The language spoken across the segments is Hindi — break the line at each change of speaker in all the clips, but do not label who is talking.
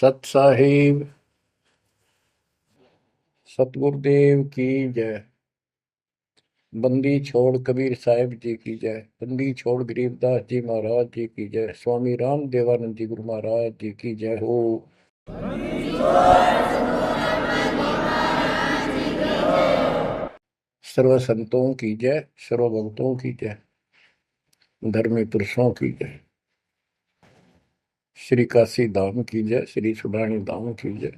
सत साहिब सतगुरुदेव की जय। बंदी छोड़ कबीर साहिब जी की जय। बंदी छोड़ गरीबदास जी महाराज जी की जय। स्वामी राम देवानंद जी गुरु महाराज जी की जय हो। सर्व संतों की जय, सर्व भक्तों की जय, धर्मी पुरुषों की जय। श्री काशी धाम की जय, श्री सुडानी धाम की जय,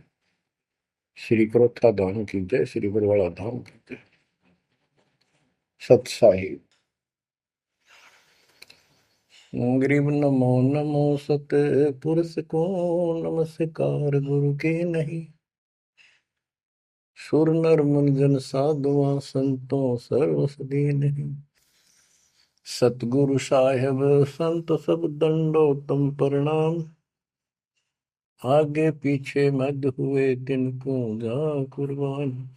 श्री क्रोथा धाम की जय, श्री बरवाड़ा धाम की जय। सत साहिब गरीब नमो नमो सत पुरुष को नमस्कार गुरु के नहीं। सुर नर मुनिजन साधुआ संतों सर्वस नहीं। सतगुरु साहेब संत सब दंडो तुम प्रणाम। आगे पीछे मध्य हुए तिनको जा कुर्बान।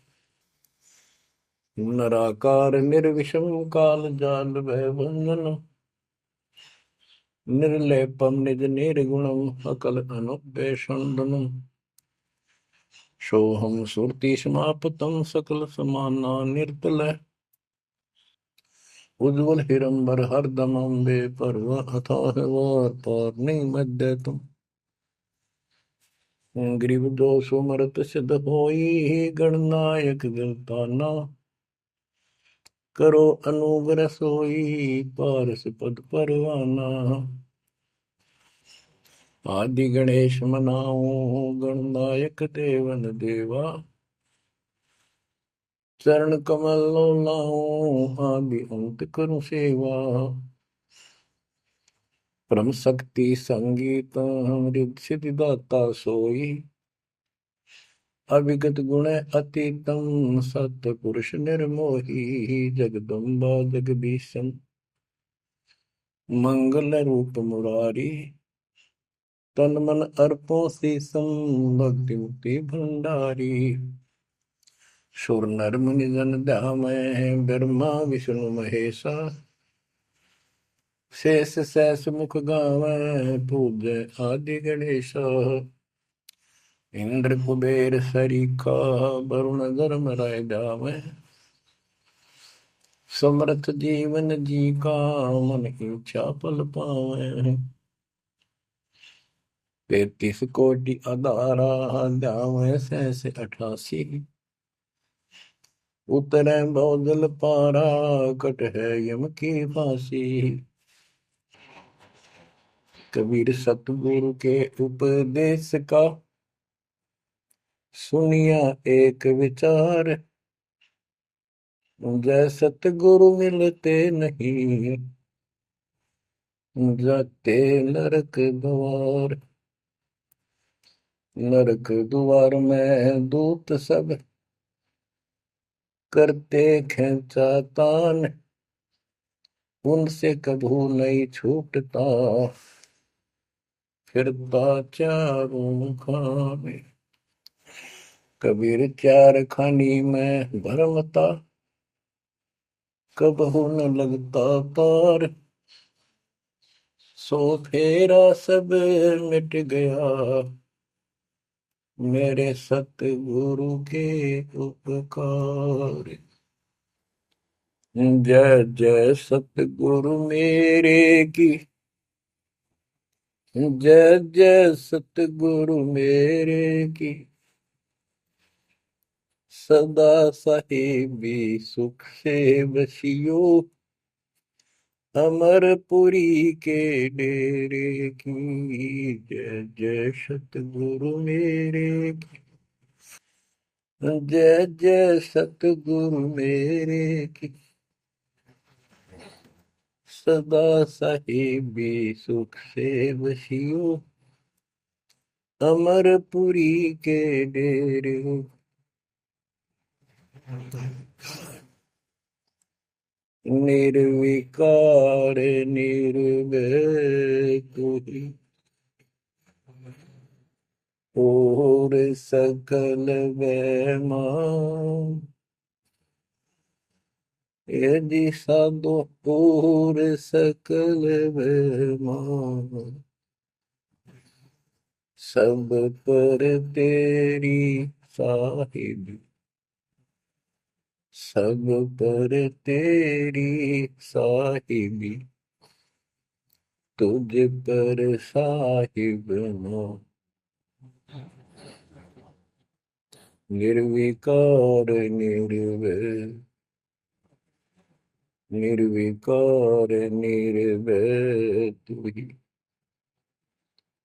नराकार निर्विषम काल जाल भय बंधन। निर्लेपम निज निर्गुणम अकल अनुपेशंदनम। सोहम सुरति समापतम सकल समाना निर्तल। उज्ज्वल हिरंबर हरदम अम्बे पर्व अथाह वार पार नहीं मध्य तुम। ग्रीव दोष मरत सिद्ध होई गणनायक गलताना। करो अनुग्रह सोई पारस पद परवाना। आदि गणेश मनाओ गणनायक देवन देवा। चरण कमल लाओ आदि अंत करूं सेवा। परम शक्ति संगीत अमृत सिद्धि दाता सोई। अविगत गुण अतीतम सत पुरुष निर्मोही। जगदम्बा जगदीशन मंगल रूप मुरारी। तन मन अर्पो शीसम भक्ति मुक्ति भंडारी। सुर नर मुनि जन ध्यामय ब्रह्मा विष्णु महेशा। शेष सहस मुख गावै पूज्य आदि गणेशा। इंद्र कुबेर सरीखा वरुण धर्म राय जावै। समर्थ जीवन जी का मन इच्छा पल पावै। 33 कोटि अदारा जावै सहस 88। उतरै बहुजल पारा कट है यम की फांसी। कबीर सतगुरु के उपदेश का सुनिया एक विचार। जय सतगुरु मिलते नहीं जाते नरक द्वार। नरक द्वार में दूत सब करते खेचा तान। उनसे कभू नहीं छूटता फिरता चारों खाने। कबीर चार खानी में भरमता कबहू न लगता पार। सो फेरा सब मिट गया मेरे सतगुरु के उपकार। जय जय सतगुरु मेरे की। जय जय सतगुरु मेरे की। सदा साहिबी सुख से बसियो। अमरपुरी के डेरे की। जय जय सतगुरु मेरे की। जय जय सतगुरु मेरे की। सदा साहिबी सुख से बसियो। अमरपुरी के डेरे। निर्विकार निर्भय तू ही और सकल वैमा। यदि साधु और सकल वैमा। सब पर तेरी साहिबी, सब पर तेरी साहिबी, तुझ पर साहिब ना, निर्विकार निर्भय, निर्विकार निर्भय तू ही,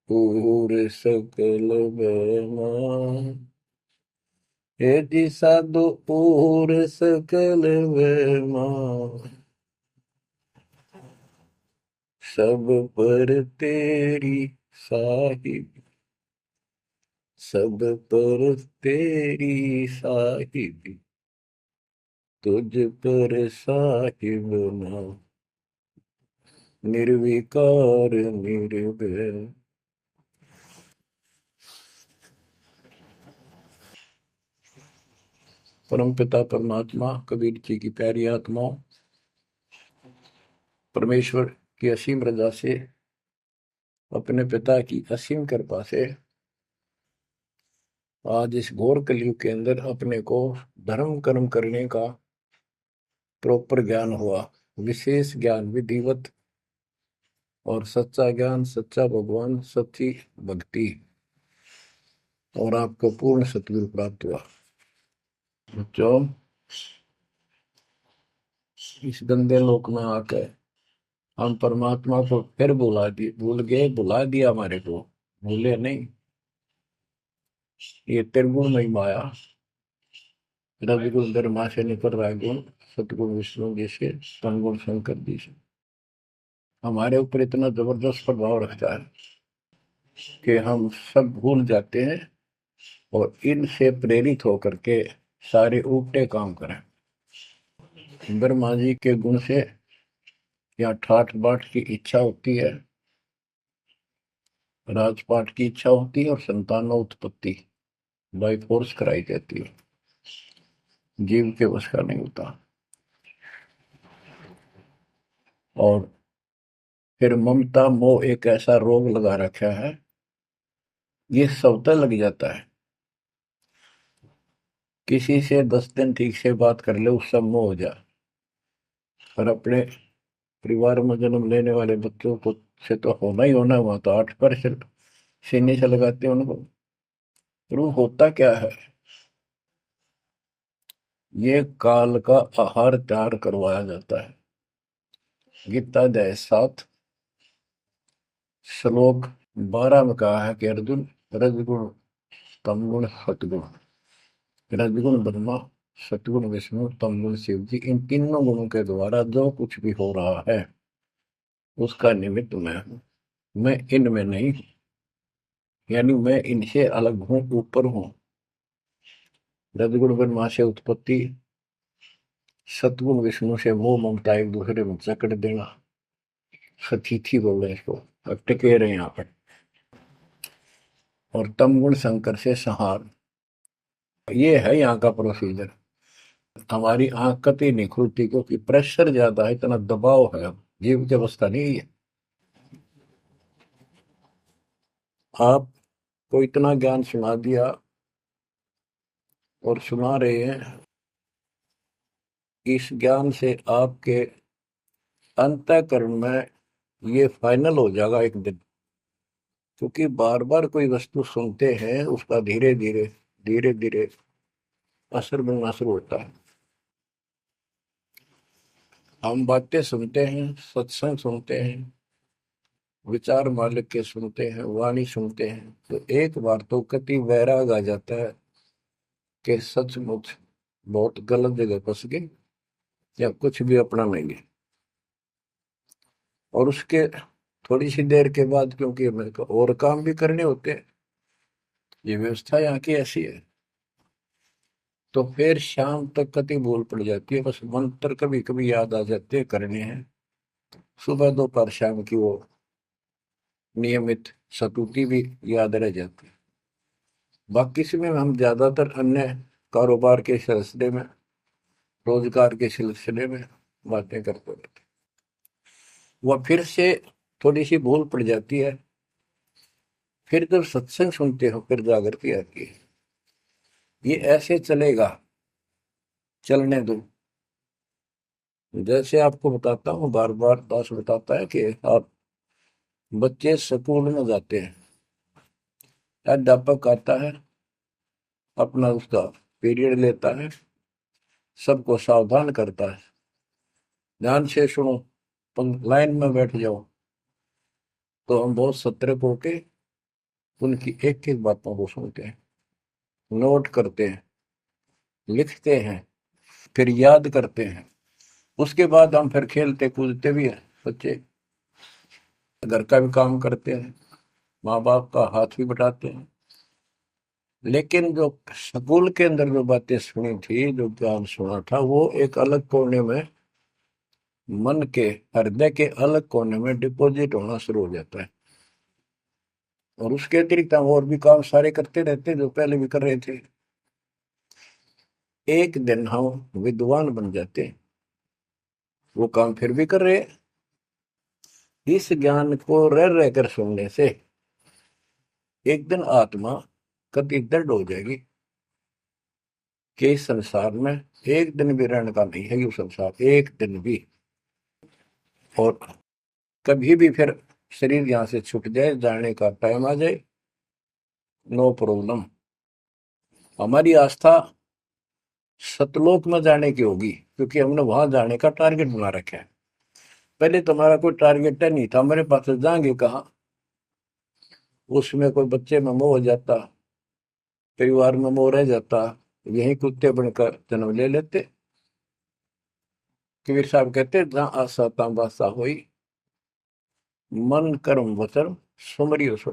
पूर सकल बना, हे दिशा दो पूर सकल बना, सब पर तेरी साहिब, सब पर तेरी साहिबी, तुझ पर साहिब ना, निर्विकार निर्भय। परम पिता परमात्मा कबीर जी की प्यारी आत्माओं, परमेश्वर की असीम रजा से, अपने पिता की असीम कृपा से आज इस घोर कलयुग के अंदर अपने को धर्म कर्म करने का प्रॉपर ज्ञान हुआ, विशेष ज्ञान विधिवत, और सच्चा ज्ञान, सच्चा भगवान, सच्ची भक्ति, और आपको पूर्ण सतगुरु प्राप्त हुआ। जो इस गंदे लोक में आकर हम परमात्मा को फिर भुला दिए, भूल गए, भुला दिया हमारे को, भूले नहीं। ये त्रिगुण में माया, रजगुण धर्मा से निकल रहा है गुण, सतगुण विष्णु जी से, तमगुण शंकर जी से हमारे ऊपर इतना जबरदस्त प्रभाव रखता है कि हम सब भूल जाते हैं और इनसे प्रेरित होकर के सारे उल्टे काम करें। ब्रह्मा जी के गुण से या ठाठ बाट की इच्छा होती है, राजपाट की इच्छा होती है, और संतानोत्पत्ति बाई फोर्स कराई जाती है, जीव के वश का नहीं होता। और फिर ममता मोह एक ऐसा रोग लगा रखा है, ये सबता लग जाता है। किसी से 10 दिन ठीक से बात कर ले, उससे मोह हो जा, और अपने परिवार में जन्म लेने वाले बच्चों को से तो होना ही होना, हुआ तो 8% सीने से लगाते हैं उनको। तो होता क्या है, ये काल का आहार तैयार करवाया जाता है। गीता अध्याय 7 श्लोक 12 में कहा है कि अर्जुन, रजगुण तमगुण सतगुण, रजगुण ब्रह्मा, सतगुण विष्णु, तमगुण शिव जी, इन तीनों गुणों के द्वारा जो कुछ भी हो रहा है उसका निमित्त मैं हूं, मैं इनमें नहीं हूं, यानी मैं इनसे अलग हूं, ऊपर हूं। रजगुण ब्रह्मा से उत्पत्ति, सतगुण विष्णु से मोह ममता एक दूसरे में जकड़ देना, सतीथी बोल रहे हैं इसको, अब टिके रहे यहाँ पर, और तमगुण शंकर से संहार। ये है यहाँ का प्रोसीजर। हमारी आंख कतई नहीं खुलती क्योंकि प्रेशर ज्यादा है, इतना दबाव है, जीव की अवस्था नहीं है। आपको इतना ज्ञान सुना दिया और सुना रहे हैं, इस ज्ञान से आपके अंतःकरण में ये फाइनल हो जाएगा एक दिन। क्योंकि बार बार कोई वस्तु सुनते हैं, उसका धीरे धीरे धीरे धीरे असर बनना शुरू होता है। हम बातें सुनते हैं, सत्संग सुनते हैं, विचार मालिक के सुनते हैं, वाणी सुनते हैं, तो एक बार तो कति वैराग आ जाता है कि सचमुच बहुत गलत जगह फंस गए, या कुछ भी अपना लेंगे। और उसके थोड़ी सी देर के बाद, क्योंकि हमें और काम भी करने होते हैं, ये व्यवस्था यहाँ की ऐसी है, तो फिर शाम तक कति भूल पड़ जाती है, बस मंत्र कभी कभी याद आ जाते हैं करने हैं, सुबह दोपहर शाम की वो नियमित सतुति भी याद रह जाती है। बाकी समय हम ज्यादातर अन्य कारोबार के सिलसिले में, रोजगार के सिलसिले में बातें करते रहते हैं। वह फिर से थोड़ी सी भूल पड़ जाती है, फिर जब सत्संग सुनते हो फिर जागृति आती है। ये ऐसे चलेगा, चलने दो। जैसे आपको बताता हूँ, बार बार दास बताता है कि आप बच्चे स्कूल में जाते हैं, अध्यापक आता है, अपना उसका पीरियड लेता है, सबको सावधान करता है, ध्यान से सुनो, लाइन में बैठ जाओ। तो हम बहुत सतर्क होके उनकी एक एक बातों को सुनते हैं, नोट करते हैं, लिखते हैं, फिर याद करते हैं। उसके बाद हम फिर खेलते कूदते भी हैं, बच्चे घर का भी काम करते हैं, माँ बाप का हाथ भी बटाते हैं। लेकिन जो स्कूल के अंदर जो बातें सुनी थी, जो ज्ञान सुना था, वो एक अलग कोने में, मन के हृदय के अलग कोने में डिपॉजिट होना शुरू हो जाता है। और उसके अतिरिक्त हम और भी काम सारे करते रहते हैं जो पहले भी कर रहे थे। एक दिन हम विद्वान बन जाते हैं, वो काम फिर भी कर रहे हैं। इस ज्ञान को रह रहकर सुनने से एक दिन आत्मा कति दृढ़ हो जाएगी कि इस संसार में एक दिन भी रहने का नहीं है, ये संसार एक दिन भी। और कभी भी फिर शरीर यहां से छूट जाए, जाने का टाइम आ जाए, नो प्रॉब्लम। हमारी आस्था सतलोक में जाने की होगी, क्योंकि हमने वहां जाने का टारगेट बना रखा है। पहले तुम्हारा कोई टारगेट नहीं था, हमारे पास जाएंगे कहाँ। उसमें कोई बच्चे में मोह हो जाता, परिवार में मोह रह जाता, यही कुत्ते बनकर जन्म ले लेते। कबीर साहब कहते, जहाँ आशा तहाँ बासा हुई, मन कर्म वचन सुमरियो सो।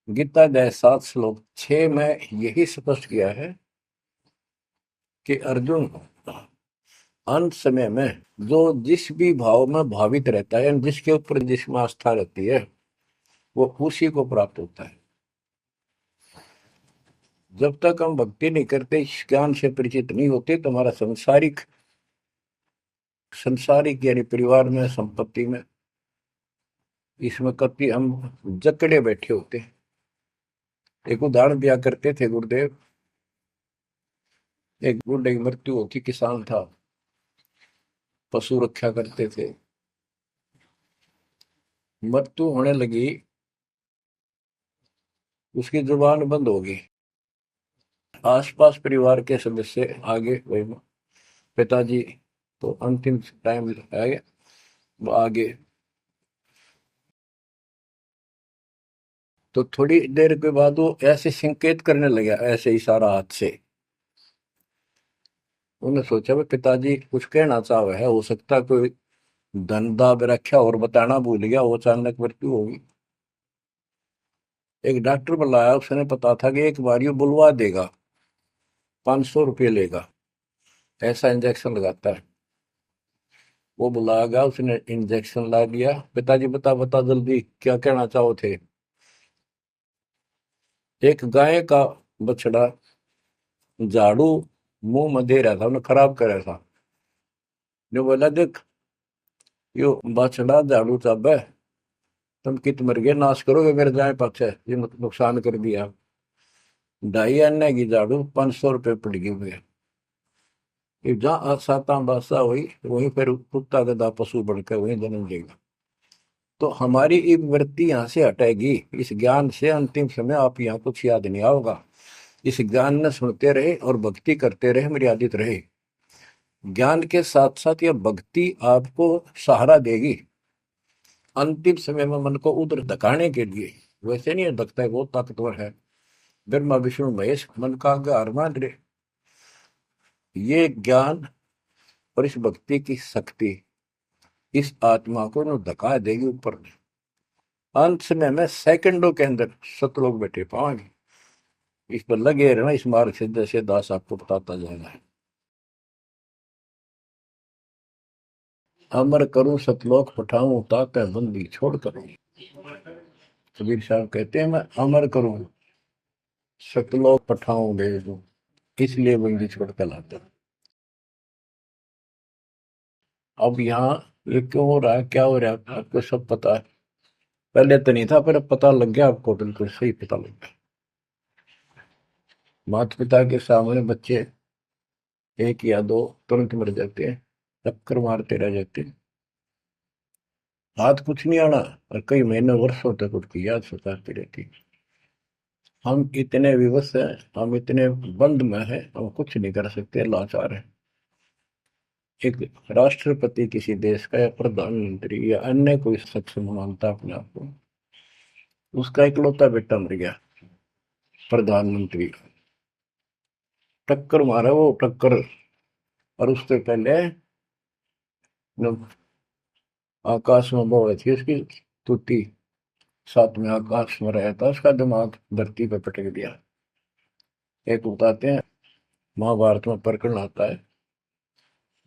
गीता अध्याय 7 श्लोक 6 में यही स्पष्ट किया है कि अर्जुन, अंत समय में जो जिस भी भाव में भावित रहता है, जिसके ऊपर जिसमें आस्था रहती है, वो उसी को प्राप्त होता है। जब तक हम भक्ति नहीं करते, इस ज्ञान से परिचित नहीं होते, तो हमारा संसारिक संसारिक यानी परिवार में, संपत्ति में, इसमें कभी हम जकड़े बैठे होते हैं। एक उदाहरण दिया करते थे गुरुदेव, एक बूढ़े की मृत्यु होती, किसान था, पशु रक्षा करते थे, मृत्यु होने लगी, उसकी जुबान बंद हो गई। आसपास परिवार के सदस्य आगे, वही पिताजी तो अंतिम टाइम आ गया, वो आगे। तो थोड़ी देर के बाद वो ऐसे संकेत करने लगा, ऐसे इशारा हाथ से। उन्होंने सोचा भाई पिताजी कुछ कहना चाह रहे है, हो सकता कोई धन दाब रखा और बताना भूल गया, वो अचानक मृत्यु होगी। एक डॉक्टर बुलाया, उसने पता था कि एक बार ये बुलवा देगा, 500 रुपये लेगा, ऐसा इंजेक्शन लगाता है। वो बुलाया गया, उसने इंजेक्शन ला दिया। पिताजी बता बता जल्दी क्या कहना चाहो थे। एक गाय का बछड़ा झाड़ू मुंह में दे रहा था, उन्हें खराब कर रहा था। जो बोला, देख यो बछड़ा झाड़ू चाबे, तुम कित मर गए, नाश करोगे मेरे गाय पाछे, ये नुकसान कर दिया। 2.5 आने की झाड़ू 500 रुपये पड़ गई हुए। जहाँ साता बासा हुई, वहीं पर कुत्ता गधा पशु बढ़कर वहीं जन्म लेगा। तो हमारी ये वृत्ति यहाँ से हटेगी, इस ज्ञान से अंतिम समय आप यहाँ कुछ याद नहीं आओगा। इस ज्ञान में सुनते रहे और भक्ति करते रहे, मर्यादित रहे। ज्ञान के साथ साथ यह भक्ति आपको सहारा देगी अंतिम समय में, मन को उधर धकाने के लिए। वैसे नहीं धकता है, बहुत ताकतवर है, ब्रह्मा विष्णु महेश मन का आधार मान रहे। ये ज्ञान और इस भक्ति की शक्ति इस आत्मा को न धका देगी ऊपर। अंत समय में सेकंडों के अंदर सतलोक बैठे पाएंगे। इस पर लगे रहना, इस मार्ग से जैसे दास आपको बताता जाएगा। अमर करूं सतलोक पठाऊं, ताके बंदी छोड़ करूं। कबीर साहब कहते हैं, मैं अमर करूं सतलोक पठाऊं भेज दूं, इसलिए बंदी छोड़ कर लाता। अब यहाँ ये क्यों हो रहा है, क्या हो रहा है, आपको सब पता है। पहले तो नहीं था, पर अब पता लग गया आपको, बिल्कुल सही पता लग गया। माता पिता के सामने बच्चे एक या दो तुरंत मर जाते हैं, चक्कर मारते रह जाते हैं, हाथ कुछ नहीं आना, और कई महीने वर्षों तक उसकी याद सताती रहती है। हम इतने विवश हैं, हम इतने बंद में हैं, हम कुछ नहीं कर सकते, लाचार हैं। एक राष्ट्रपति किसी देश का, या प्रधानमंत्री, या अन्य कोई सक्षम मानता अपने आप को, उसका इकलौता बेटा मर गया, प्रधानमंत्री, टक्कर मारा वो, टक्कर। और उससे पहले जब आकाश में वो हुई थी उसकी तुती, साथ में आकाश में रहा था, उसका दिमाग धरती पे पटक दिया। एक बताते हैं, महाभारत में प्रकरण आता है,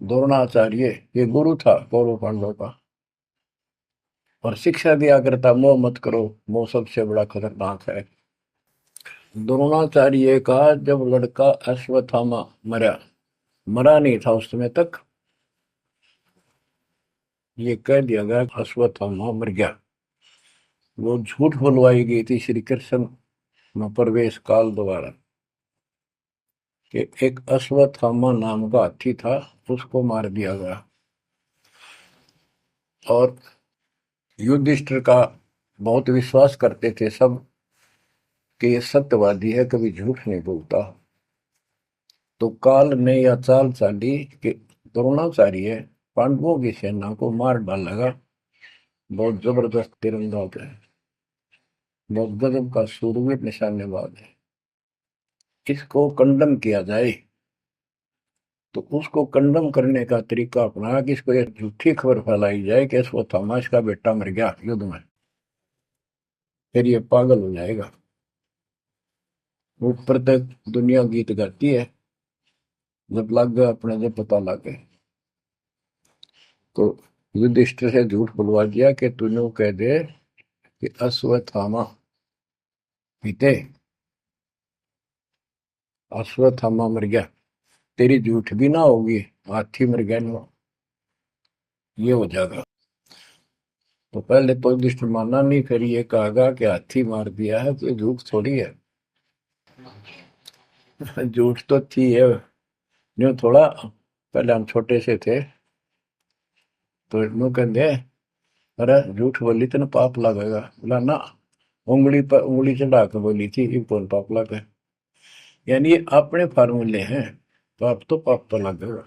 द्रोणाचार्य, ये गुरु था कौरव पांडव का, और शिक्षा दिया करता, मोह मत करो, मोह सबसे बड़ा खतरनाक है। द्रोणाचार्य का जब लड़का अश्वत्थामा मरा, मरा नहीं था उस समय तक, ये कह दिया गया अश्वत्थामा मर गया। वो झूठ बुलवाई गई थी श्री कृष्ण में प्रवेश काल द्वारा, कि एक अश्वत्थामा नाम का हाथी था, उसको मार दिया गया। और युधिष्ठिर का बहुत विश्वास करते थे सब, कि ये सत्यवादी है, कभी झूठ नहीं बोलता। तो काल ने यह चाल चाली कि द्रोणाचार्य पांडवों की सेना को मार डालेगा। बहुत जबरदस्त तीरंदाज है, बहुत गजब का शूरवीर निशानेबाज है, इसको कंडम किया जाए। तो उसको कंडम करने का तरीका अपनाया कि इसको एक झूठी खबर फैलाई जाए कि इसको थॉमस का बेटा मर गया युद्ध में, फिर ये पागल हो जाएगा। ऊपर तक दुनिया गीत गाती है, जब लग गया अपने, जब पता लग गया, तो युधिष्ठिर से झूठ बुलवा दिया कि तूने कह दे कि अश्वत्थामा पीते, अश्वत्थामा मर गया, तेरी झूठ भी ना होगी, हाथी मर गया ना, ये हो जाएगा। तो पहले तो युधिष्ठिर माना नहीं, फिर ये कहा कि हाथी मार दिया है, तो झूठ थोड़ी है। झूठ तो थी है, जो थोड़ा, पहले हम छोटे से थे, तो यूं कहते, अरे झूठ बोली तो ना पाप लगेगा, बोला ना, उंगली पर उंगली चढ़ा के बोली थी, ये कौन पाप लगे। यानी ये अपने फार्मूले हैं, पाप तो लगेगा।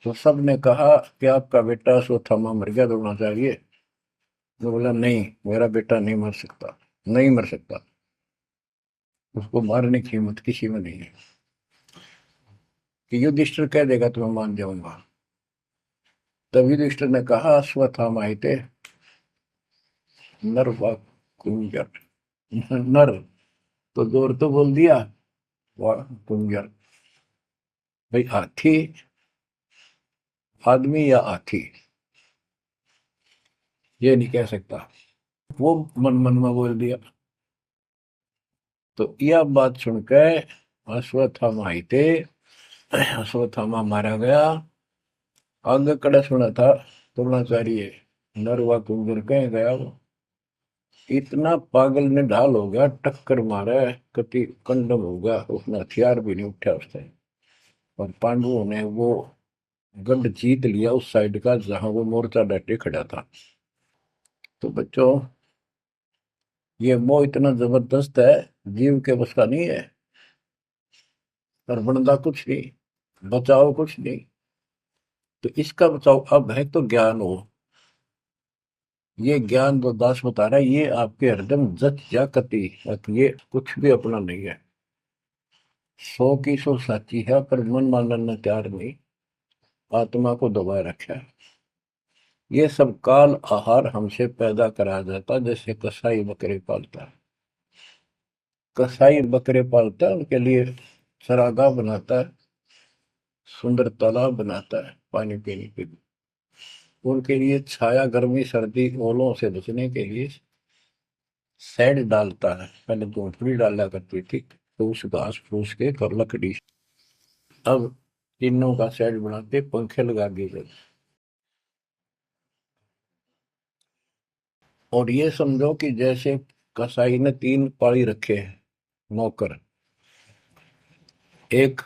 तो सब ने कहा कि आपका बेटा अश्वत्थामा मर गया, दौड़ना चाहिए। तो बोला नहीं, मेरा बेटा नहीं मर सकता, नहीं मर सकता, उसको मारने की हिम्मत किसी में नहीं है। कि युधिष्ठिर कह देगा तो मैं मान जाऊंगा। तब युधिष्ठिर ने कहा, अश्वत्थामा थे नर व कुंजर, नर तो जोर तो बोल दिया, व कुंजर, भाई हाथी आदमी या हाथी, ये नहीं कह सकता, वो मन मन में बोल दिया। तो यह बात सुनकर अश्वत्थामा आई थे, अश्वत्थामा मारा गया। आगे कड़ा सुना था द्रोणाचार्य, नरवा कुंजर कह गया वो, इतना पागल ने ढाल हो गया, टक्कर मारा, कति कंडम हो गया, उसने हथियार भी नहीं उठा उसने। और पांडवों ने वो गढ़ जीत लिया उस साइड का जहां वो मोर्चा डटे खड़ा था। तो बच्चों, ये मोह इतना जबरदस्त है, जीव के बस का नहीं है। और बनता कुछ नहीं, बचाओ कुछ नहीं। तो इसका बचाओ अब है तो ज्ञान हो, ये ज्ञान जो दास बता रहा है, ये आपके हृदय में जच जा कति, ये कुछ भी अपना नहीं है। 100 की 100 साची है, पर मन मानने तैयार नहीं, आत्मा को दबाए रखा है। ये सब काल आहार हमसे पैदा कराया जाता, जैसे कसाई बकरे पालता है। कसाई बकरे पालता है, उनके लिए चरागाह बनाता है, सुंदर तालाब बनाता है पानी पीने के लिए, उनके लिए छाया, गर्मी, सर्दी, ओलों से बचने के लिए शेड डालता है। पहले झोंपड़ी डाला करती थी, तो उस घास फूस के और लकड़ी, अब तीनों का शेड बनाते, पंखे लगा दिए जाते। और ये समझो कि जैसे कसाई ने 3 पाली रखे हैं नौकर। एक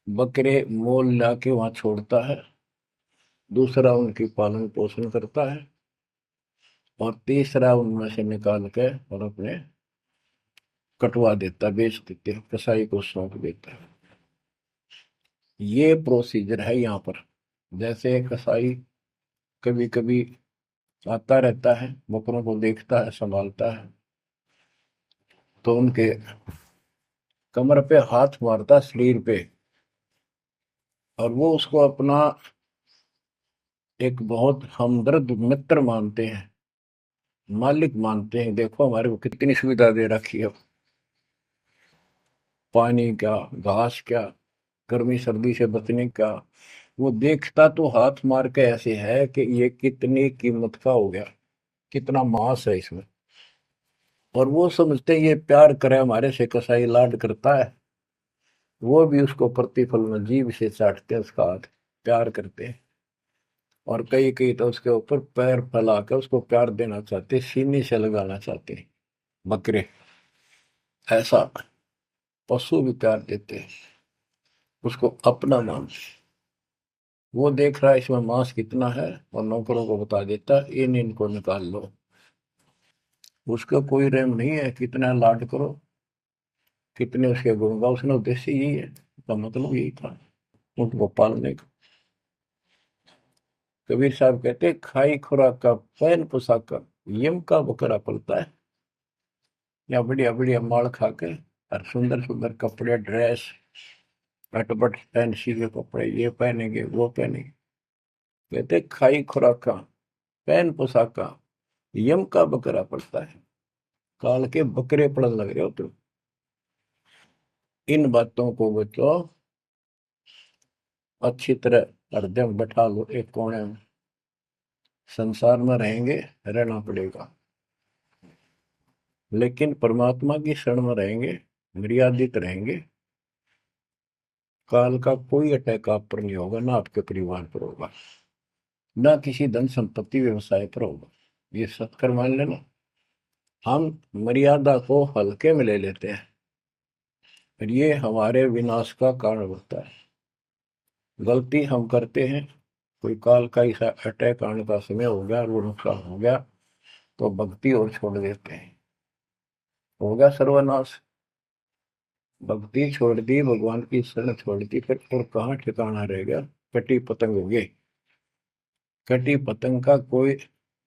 बकरे मोल लाके वहां छोड़ता है, दूसरा उनकी पालन पोषण करता है, और तीसरा उनमें से निकाल के और अपने कटवा देता है, बेच देते हैं, कसाई को सौंप देता है। ये प्रोसीजर है यहाँ पर। जैसे कसाई कभी कभी आता रहता है, बकरों को देखता है, संभालता है, तो उनके कमर पे हाथ मारता, शरीर पे, और वो उसको अपना एक बहुत हमदर्द मित्र मानते हैं, मालिक मानते हैं। देखो हमारे को कितनी सुविधा दे रखी है, पानी क्या, घास क्या, गर्मी सर्दी से बचने का। वो देखता तो हाथ मार के ऐसे है कि ये कितनी कीमत का हो गया, कितना मांस है इसमें। और वो समझते हैं ये प्यार करे हमारे से, कसाई लाड करता है, वो भी उसको प्रतिफल में जीभ से चाटते हैं उसका हाथ, प्यार करते हैं। और कई कई तो उसके ऊपर पैर फैला कर उसको प्यार देना चाहते, सीने से लगाना चाहते हैं बकरे। ऐसा पशु भी प्यार देते हैं, उसको अपना मान। वो देख रहा है इसमें मांस कितना है, और नौकरों को बता देता है इन इनको निकाल लो। उसका कोई रहम नहीं है, कितना लाड करो, कितने उसके गुण गाओ। उसने उद्देश्य यही है, उसका मतलब यही था, उनको पालने का। कबीर साहब कहते खाई खुराक का पैन पोशाक का यम का बकरा पलता है। या बढ़िया बढ़िया माल खा के और सुंदर सुंदर कपड़े, ड्रेस, कटपट फैंसी के कपड़े, ये पहनेंगे वो पहनेंगे। कहते खाई खुराक का पैन पोशाक का यम का बकरा पड़ता है। काल के बकरे पड़न लग रहे हो तुम। इन बातों को बच्चों अच्छी तरह हृदय में बैठा लो, एक कोने में। संसार में रहेंगे, रहना पड़ेगा, लेकिन परमात्मा की शरण में रहेंगे, मर्यादित रहेंगे। काल का कोई अटैक आप पर नहीं होगा, ना आपके परिवार पर होगा, ना किसी धन संपत्ति व्यवसाय पर होगा। ये सत्कर मान लेना। हम मर्यादा को हल्के में ले लेते हैं, और ये हमारे विनाश का कारण होता है। गलती हम करते हैं, कोई काल का ऐसा अटैक आने का समय हो गया और वो नुकसान हो गया, तो भक्ति और छोड़ देते हैं, हो गया सर्वनाश। भक्ति छोड़ दी, भगवान की शरण छोड़ दी, फिर और कहाँ ठिकाना रह गया। कटी पतंग हो गई। कटी पतंग का कोई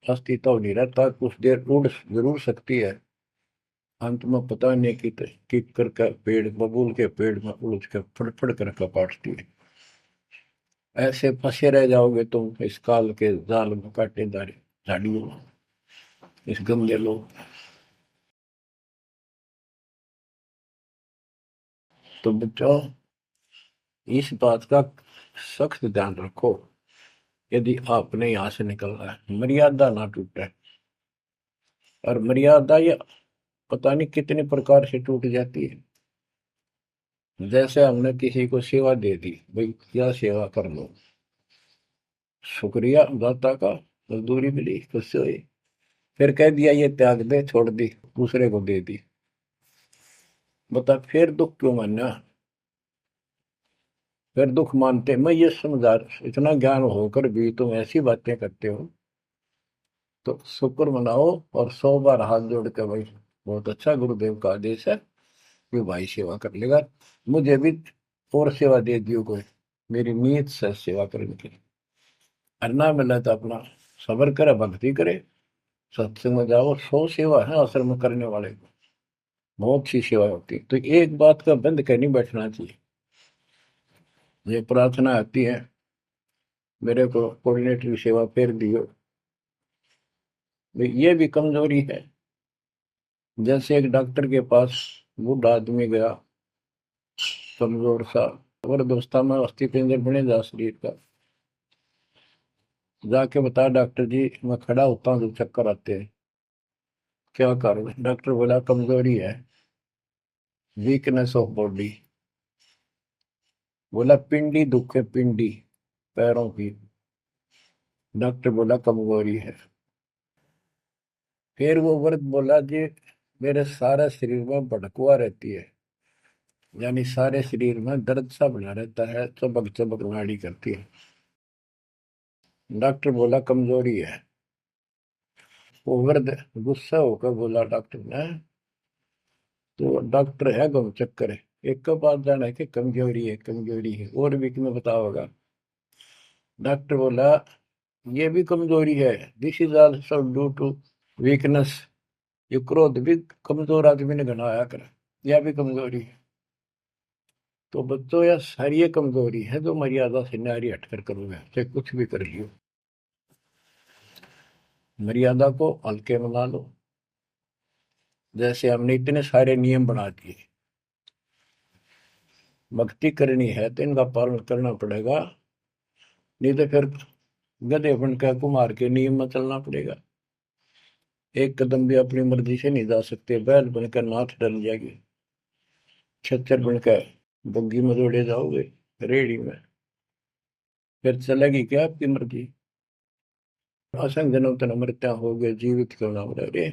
अस्तित्व नहीं रहता, कुछ देर उड़ जरूर सकती है, अंत में पता नहीं कि कर का पेड़, बबूल के पेड़ में उड़ कर फड़फड़ कर कपाटती है। ऐसे फंसे रह जाओगे तुम इस काल के जाल में, कांटेदार झाड़ियों में, इस गंदे लोग। तो बच्चों इस बात का सख्त ध्यान रखो, यदि आपने यहाँ से निकलना है, मर्यादा ना टूटे। और मर्यादा ये पता नहीं कितने प्रकार से टूट जाती है। जैसे हमने किसी को सेवा दे दी, भाई क्या सेवा कर लो, शुक्रिया दाता का, मजदूरी मिली, खुशी हुई, फिर कह दिया ये त्याग दे, छोड़ दी, दूसरे को दे दी। बता फिर दुख क्यों मानना। फिर दुख मानते, मैं ये समझा, इतना ज्ञान होकर भी तुम ऐसी बातें करते हो, तो शुक्र मनाओ और 100 बार हाथ जोड़ के, भाई बहुत अच्छा गुरुदेव का आदेश है कि भाई सेवा कर लेगा, मुझे भी और सेवा दे दियो कोई, मेरी नीयत से सेवा करने की। अन्ना मिला तो अपना सबर करे, भक्ति करे, सत्संग में जाओ। 100 सेवा है आश्रम में करने वाले को, बहुत सी सेवा होती है। तो एक बात का बंद कर नहीं बैठना चाहिए। ये प्रार्थना आती है, मेरे को कोऑर्डिनेटर की सेवा फेर दियो, ये भी कमजोरी है। जैसे एक डॉक्टर के पास बूढ़ा आदमी गया, कमजोर सा, वृद्धावस्था में अस्थि पिंजर बने जा शरीर का, जाके बता डॉक्टर जी मैं खड़ा होता हूँ तो चक्कर आते हैं, क्या कारण है? डॉक्टर बोला कमजोरी है, वीकनेस ऑफ बॉडी। बोला पिंडी दुख है, पिंडी, पैरों की। डॉक्टर बोला कमजोरी है। फिर वो व्रत बोला जी, मेरे सारा शरीर में भड़कुआ रहती है, यानी सारे शरीर में दर्द सा बना रहता है, चबक चबक नाड़ी करती है। डॉक्टर बोला कमजोरी है। वो वृद्ध गुस्सा होकर बोला डॉक्टर ने, तो डॉक्टर है गम चक्कर है, एक का बात जाना है कि कमजोरी है, कमजोरी है, और भी तुम्हें पता होगा। डॉक्टर बोला ये भी कमजोरी है, this is also due to weakness. ये क्रोध भी कमजोर आदमी ने घनाया कर, यह भी कमजोरी है। तो बच्चों यह सारी ये कमजोरी है जो मर्यादा से नारी हटकर करोगे, चाहे कुछ भी कर लियो। मर्यादा को हल्के में ना लो। जैसे हमने इतने सारे नियम बना दिए, भक्ति करनी है तो इनका पालन करना पड़ेगा, नहीं तो फिर गधे बनकर कुमार के नियम में चलना पड़ेगा। एक कदम भी अपनी मर्जी से नहीं जा सकते, बैल बनकर नाथ डल जाएगी, खच्चर बनकर बग्गी में दौड़े जाओगे, रेडी में, फिर चलेगी क्या आपकी मर्जी। असंग जन्म तन मृत्या हो गए, जीवित क्यों ना रे।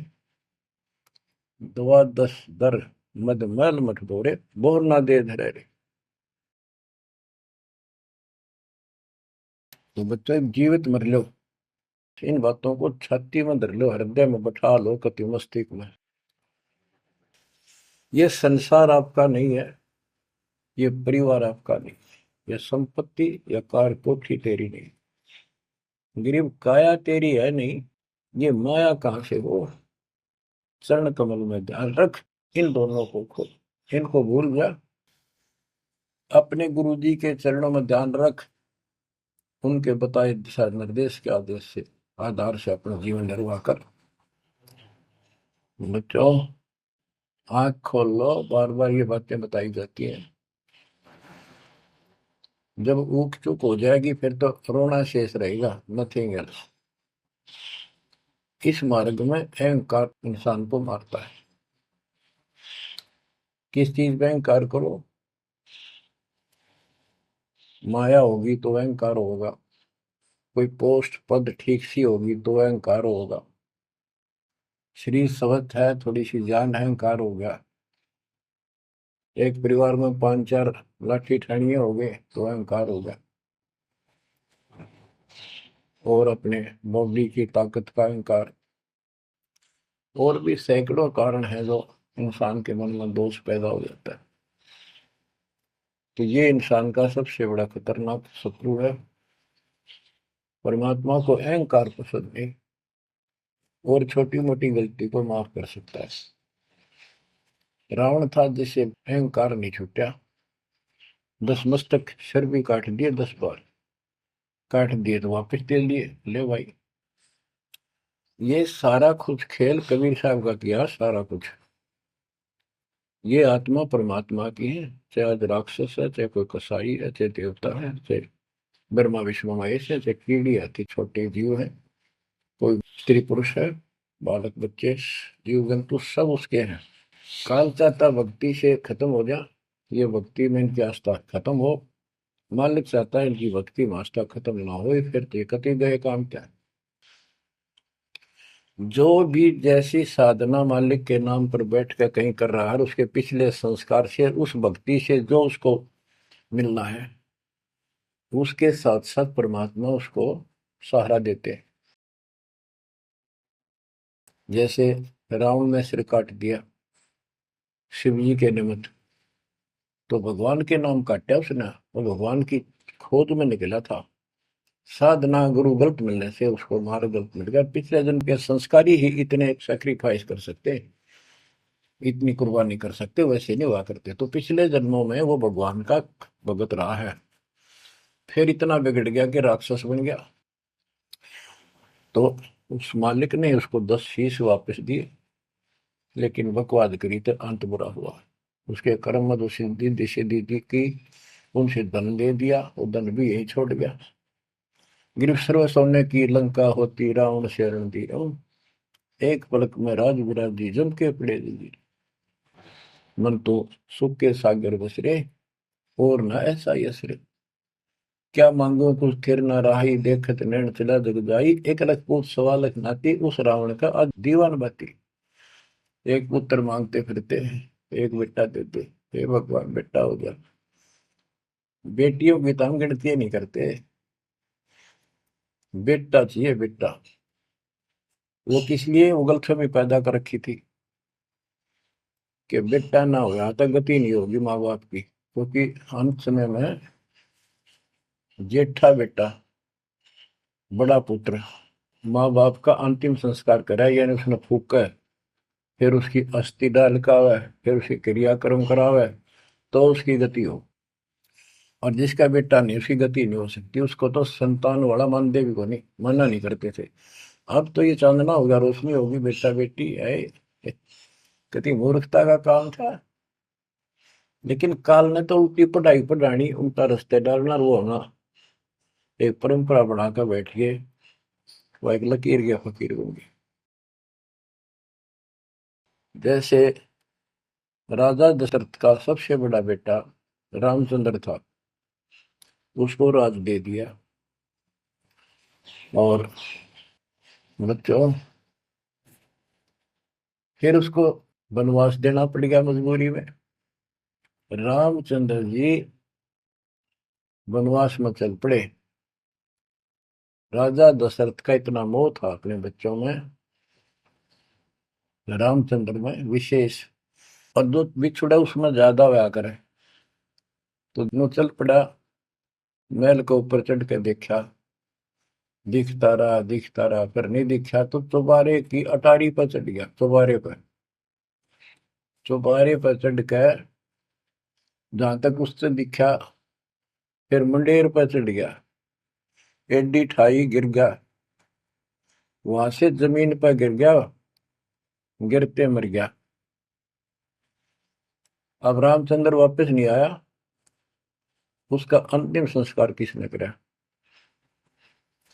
दवा दस दर मद मैल मठ बोरे, बोर ना दे धरे रे। तो बच्चों जीवित मर लो, इन बातों को छाती में धर लो, हृदय में बैठा लो, कति मस्तिष्क में। ये संसार आपका नहीं है, ये परिवार आपका नहीं, ये संपत्ति या कार कोठी तेरी नहीं, गरीब काया तेरी है नहीं, ये माया कहां से हो। चरण कमल में ध्यान रख, इन दोनों को खो, इनको भूल जा, अपने गुरु जी के चरणों में ध्यान रख, उनके बताए दिशा निर्देश के आदेश से आधार से अपना जीवन निर्वाह कर। बच्चों आंख खोल लो, बार बार ये बातें बताई जाती हैं। जब ऊक चुक हो जाएगी फिर तो रोना शेष रहेगा, नथिंग एल्स। इस मार्ग में अहंकार इंसान को मारता है। किस चीज में अहंकार करो, माया होगी तो अहंकार होगा, कोई पोस्ट पद ठीक सी होगी तो अहंकार होगा, शरीर स्वस्थ है, थोड़ी सी जान, अहंकार हो गया, एक परिवार में पांच चार लाठी ठाणिये हो गए तो अहंकार हो गया, और अपने बॉडी की ताकत का अहंकार। और भी सैकड़ों कारण है जो इंसान के मन में दोष पैदा हो जाता है। तो ये इंसान का सबसे बड़ा खतरनाक शत्रु है। परमात्मा को अहंकार पसंद नहीं, और छोटी मोटी गलती को माफ कर सकता है। रावण था जिसे अहंकार नहीं छूटा, 10 मस्तक सर भी काट दिए, 10 बार काट दिए तो वापस दे दिए, ले भाई। ये सारा कुछ खेल कबीर साहब का किया, सारा कुछ। ये आत्मा परमात्मा की है, चाहे आज राक्षस है, चाहे कोई कसाई है, चाहे देवता है, चाहे ब्रह्मा विष्णु महेश है, चाहे कीड़ी आती छोटे जीव है, कोई स्त्री पुरुष है, बालक बच्चे, जीव जंतु सब उसके हैं। काल चाहता भक्ति से खत्म हो जा, ये भक्ति में इनकी आस्था खत्म हो, मालिक चाहता है इनकी भक्ति में आस्था खत्म ना हो, फिर तो कति गए काम क्या है। जो भी जैसी साधना मालिक के नाम पर बैठ कर कहीं कर रहा है, उसके पिछले संस्कार से, उस भक्ति से जो उसको मिलना है, उसके साथ साथ परमात्मा उसको सहारा देते हैं। जैसे रावण ने सिर काट दिया शिव जी के निमित्त, तो भगवान के नाम काटा उसने, वो भगवान की खोज में निकला था। साधना गुरु गलत मिलने से उसको मार्ग गलत मिल गया, पिछले जन्म के संस्कारी ही इतने सेक्रीफाइस कर सकते, इतनी कुर्बानी कर सकते, वैसे नहीं हुआ करते। तो पिछले जन्मों में वो भगवान का भगत रहा है, फिर इतना बिगड़ गया कि राक्षस बन गया। तो उस मालिक ने उसको 10 शीश वापस दिए, लेकिन बकवाद करी तो अंत बुरा हुआ। उसके कर्म मद सिद्धि सिद्धि की, उनसे धन दे दिया, वो धन भी यही छोड़ गया। गिरफ्त सर्व सोने की लंका होती, रावण शरण दी, एक पलक में राज विराजी, जम के पड़े दी, मन तो सुख के सागर बसरे, और न ऐसा यसरे। क्या मांगो कुछ थिर न राही, देखत नैन चला जग जाई, एक लख पूत सवा लख नाती, उस रावण का आज दीवान बाती। एक पुत्र मांगते फिरते हैं, एक बेटा देते, हे भगवान बेटा हो गया। बेटियों की तो हम गिनती नहीं करते, बेटा चाहिए बेटा। वो किस लिए उगलछमी पैदा कर रखी थी कि बेटा ना हो, यहाँ तक गति नहीं होगी माँ बाप की, क्योंकि अंत समय में जेठा बेटा, बड़ा पुत्र माँ बाप का अंतिम संस्कार कराए, यानी उसने फूका है, फिर उसकी अस्थि डाल का है, फिर उसकी क्रियाक्रम करावे, तो उसकी गति हो। और जिसका बेटा नहीं, उसकी गति नहीं हो सकती, उसको तो संतान वाला मानते भी को नहीं, मना नहीं करते थे। अब तो ये चांदना होगा, रोशनी होगी, बेटा बेटी है, कितनी मूर्खता का काम था। लेकिन काल ने तो उल्टी पढ़ाई पढ़ानी, उल्टा रास्ते डालना, वो होना एक परंपरा बनाकर बैठ गए, वो एक लकीर के फकीर होंगे। जैसे राजा दशरथ का सबसे बड़ा बेटा रामचंद्र था, उसको राज दे दिया, और बच्चों फिर उसको वनवास देना पड़ गया मजबूरी में। रामचंद्र जी वनवास में चल पड़े। राजा दशरथ का इतना मोह था अपने बच्चों में, रामचंद्र में विशेष, और जो बिछुड़ा उसमें ज्यादा हुआ करे, तो दोनों चल पड़ा। महल के ऊपर चढ़ के देखा, दिखता रहा, पर नहीं दिखा, तो चौबारे की अटारी पर चढ़ गया, चौबारे पर, चौबारे पर चढ़ कर जहां तक उससे दिखा, फिर मुंडेर पर चढ़ गया, एडी ठाई गिर गया, वहां से जमीन पर गिर गया, गिरते मर गया। अब रामचंद्र वापस नहीं आया, उसका अंतिम संस्कार किसने कराया?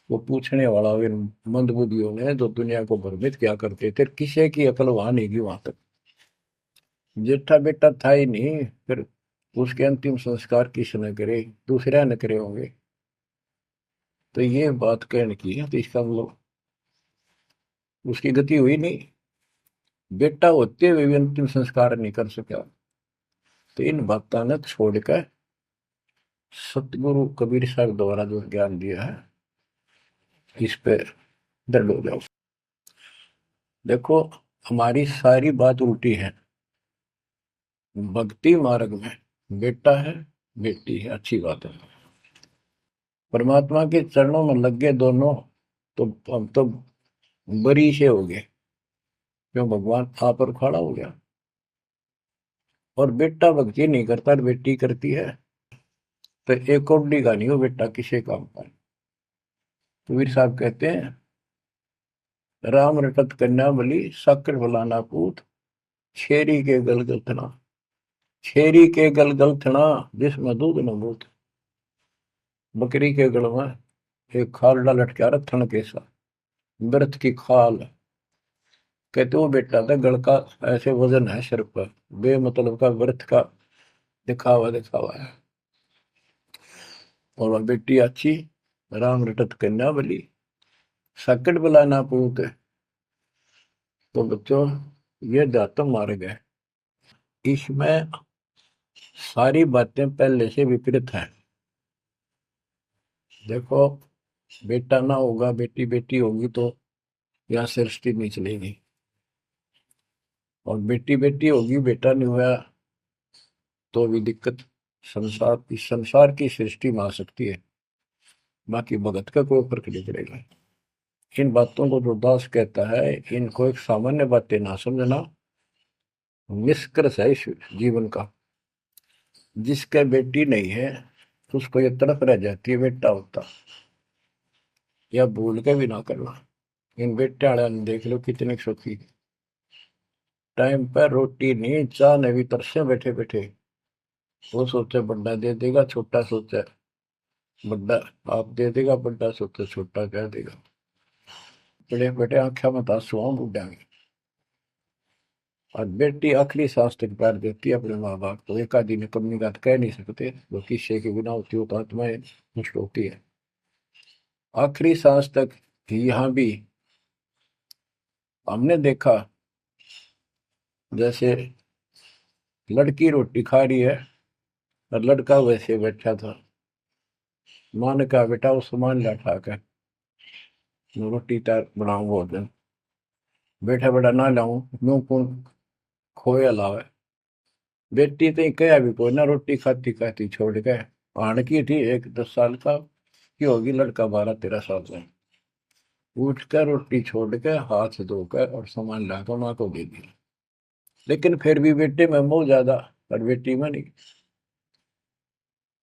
वो पूछने वाला वे मंदबुद्धियों ने, जो दुनिया को भ्रमित क्या करते थे, किसी की अकल वहां नहीं गई वहां तक। जेठा बेटा था ही नहीं, फिर उसके अंतिम संस्कार किसने करे? दूसरा न करे होंगे। तो ये बात कहने की है, तो इसका मतलब उसकी गति हुई नहीं, बेटा होते हुए भी अंतिम संस्कार नहीं कर सका। तो इन बातों ने छोड़कर सतगुरु कबीर साहब द्वारा जो ज्ञान दिया है, इस पे दृढ़ हो जाओ। देखो, हमारी सारी बात उल्टी है। भक्ति मार्ग में बेटा है, बेटी है, अच्छी बात है। परमात्मा के चरणों में लग गए दोनों, तो हम तो बरी से हो गए, क्यों? भगवान आप पर खड़ा हो गया। और बेटा भक्ति नहीं करता, बेटी करती है, तो एक कौडी का नहीं हो बेटा, किसी काम का। कबीर साहब कहते हैं, राम रटत कन्या बलि, साकर बलाना पूत, छेरी के गलगल थना, छेरी के गलगल थना, जिसमें दूध न बूत। बकरी के गल में एक खाल लटका रहा, थन के साथ, व्रत की खाल। कहते वो बेटा था गल का, ऐसे वजन है सिर पर, बेमतलब का व्रत का दिखावा दिखावा है। और वह बेटी अच्छी, राम रटत कन्या बली, सकट बलाना पूत। तो बच्चों, ये दातम मार्ग है, इसमें सारी बातें पहले से विपरीत हैं। देखो, बेटा ना होगा, बेटी बेटी होगी, तो यहाँ सृष्टि नहीं चलेगी। और बेटी बेटी होगी, बेटा नहीं हुआ, तो भी दिक्कत संसार की सृष्टि में आ सकती है। बाकी भगत का कोई फर्क नहीं पड़ेगा। इन बातों को जो दास कहता है, इनको एक सामान्य बातें ना समझना, निष्कर्ष है इस जीवन का। जिसका बेटी नहीं है, तो उसको ये तड़प रह जाती है बेटा होता, या भूल के भी ना करना। इन बेटे वाले ने देख लो कितने सुखी, टाइम पर रोटी नहीं, चाह नहीं भी तरसे बैठे बैठे। वो सोचे बड़ा दे देगा, छोटा सोचे बड़ा आप दे देगा, बड़ा सोचे छोटा कह देगा। बड़े बड़े आंखें में आंसू बुढ़ा में। और बेटी आखिरी सांस तक प्यार देती है अपने माँ बाप को। एक आदि ने कमी बात कह नहीं सकते, वो किस्से के बिना होती हो तो आत्माएं नष्ट होती है। आखिरी सांस तक यहाँ भी हमने देखा, जैसे लड़की रोटी खा रही है और लड़का वैसे बैठा था। माँ ने कहा बेटा वो सामान ला उठा कर, मैं रोटी तैयार बनाऊं भोजन। बेटा बेटा ना लाऊं, यूं कौन खोया लावे। बेटी तो कया भी कोई ना, रोटी खाती खाती छोड़ गए। आण की थी एक 10 साल का की होगी, लड़का 12-13 साल का। उठ कर रोटी छोड़ के हाथ धोकर और सामान लाकर माँ को दे दिया। लेकिन फिर भी बेटे में मोह ज्यादा और बेटी में नहीं।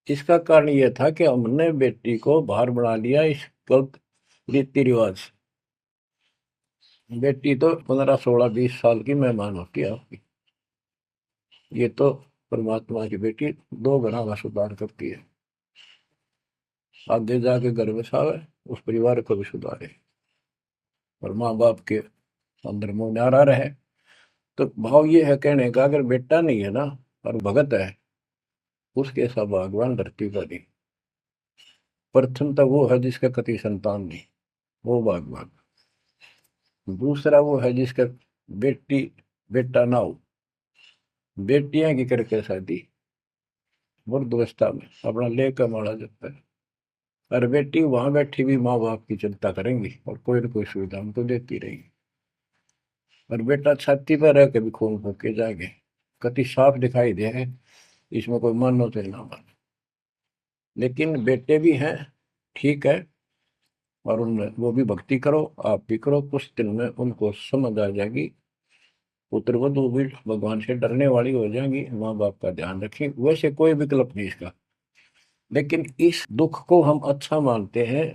इसका कारण यह था कि हमने बेटी को बाहर बना लिया इस गलत रीति रिवाज। बेटी तो 15-16-20 साल की मेहमान होती है आपकी। ये तो परमात्मा की बेटी 2 गुना का सुधार करती है। आगे जाके घर बसावे, उस परिवार को भी सुधारे और माँ बाप के अंदर मोह न्यारा रहे। तो भाव ये है कहने का, अगर बेटा नहीं है ना और भगत है, उसके सब भगवान धरती पर नहीं। प्रथम तो वो है जिसका कति संतान नहीं, वो भगवान। दूसरा वो है जिसका बेटी बेटा ना हो, बेटियां की करके शादी वृद्धावस्था में अपना लेकर मारा जाता है। और बेटी वहां बैठी भी माँ बाप की चिंता करेंगी और कोई ना कोई सुविधा उनको देती रहेगी। और बेटा छाती पर रह के भी खून फूक के जाएंगे। कति साफ दिखाई दे है, इसमें कोई मानो तो ना मानो। लेकिन बेटे भी हैं, ठीक है, और उनमें वो भी भक्ति करो, आप भी करो, कुछ दिन में उनको समझ आ जाएगी। पुत्र वधु भी भगवान से डरने वाली हो जाएंगी, माँ बाप का ध्यान रखें। वैसे कोई विकल्प नहीं इसका। लेकिन इस दुख को हम अच्छा मानते हैं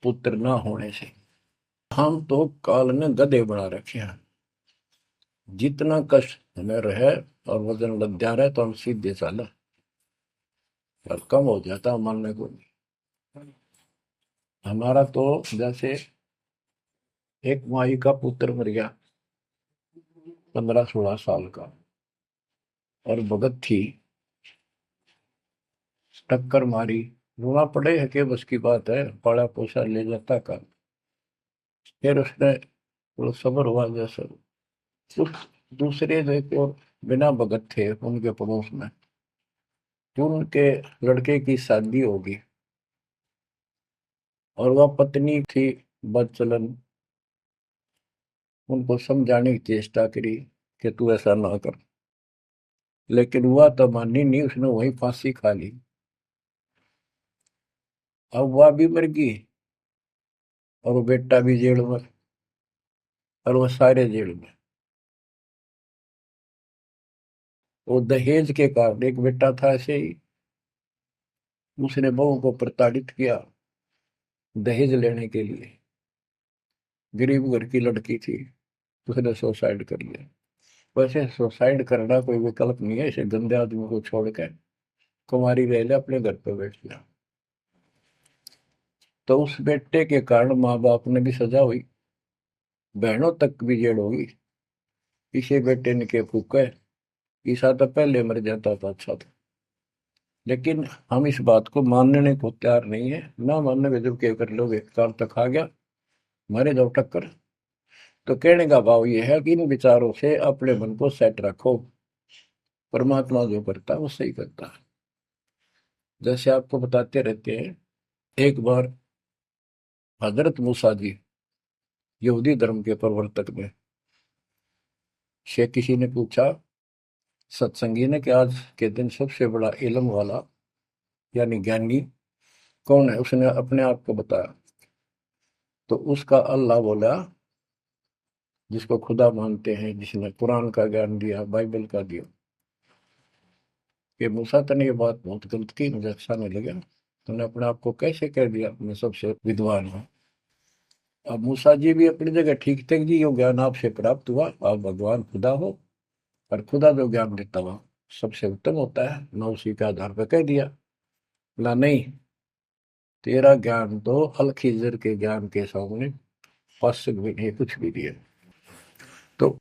पुत्र ना होने से। हम तो काल ने गधे बना रखे हैं। जितना कष्ट हमें रहे और वजन लग जा रहा है तो हम सीधे चाला और कम हो जाता मानने को नहीं। हमारा तो जैसे एक माई का पुत्र मर गया 15-16 साल का, और भगत थी, टक्कर मारी, रोना पड़े है कि बस की बात है, पाला पोसा ले जाता का। फिर उसने थोड़ा सब्र हुआ जैसे। उस दूसरे जो एक और बिना भगत थे उनके पड़ोस में, जो उनके लड़के की शादी होगी और वह पत्नी थी बदचलन, उनको समझाने की चेष्टा करी कि तू ऐसा ना कर। लेकिन वह तो मानी नहीं, उसने वही फांसी खा ली। अब वह भी मर गई और वो बेटा भी जेल में, और वो सारे जेल में। वो दहेज के कारण, एक बेटा था ऐसे ही, उसने बहू को प्रताड़ित किया दहेज लेने के लिए। गरीब घर की लड़की थी, उसने सुसाइड कर लिया। वैसे सुसाइड करना कोई विकल्प नहीं है, इसे गंदे आदमी को छोड़कर कुमारी रह ले, अपने घर पे बैठ गया। तो उस बेटे के कारण माँ बाप ने भी सजा हुई, बहनों तक भी जेल होगी। इसे बेटे ने के फूका है, ईसा तो पहले मर जाता था अच्छा था। लेकिन हम इस बात को मानने को तैयार नहीं है। ना मानने में जब क्या कर लोगे, काल तक आ गया, मारे जाओ टक्कर। तो कहने का भाव ये है कि इन विचारों से अपने मन को सेट रखो। परमात्मा जो करता है वो सही करता है। जैसे आपको बताते रहते हैं, एक बार हजरत मूसा जी, यहूदी धर्म के प्रवर्तक में, से किसी ने पूछा सत्संगी ने कि आज के दिन सबसे बड़ा इल्म वाला यानी ज्ञानी कौन है। उसने अपने आप को बताया। तो उसका अल्लाह बोला, जिसको खुदा मानते हैं, जिसने कुरान का ज्ञान दिया, बाइबल का दिया। कि मूसा तने ये बात बहुत गलत की, मुझे अच्छा नहीं लगा, तुमने अपने आप को कैसे कह दिया मैं सबसे विद्वान हूँ। अब मूसा जी भी अपनी जगह ठीक थे जी, यो ज्ञान आपसे प्राप्त हुआ, आप भगवान खुदा हो, और खुदा जो ज्ञान देता हुआ सबसे उत्तम होता है, मैं उसी के आधार पर कह दिया। बोला नहीं, तेरा ज्ञान तो अल खिजर के ज्ञान के सामने फर्स्ट भी नहीं, कुछ भी नहीं है। तो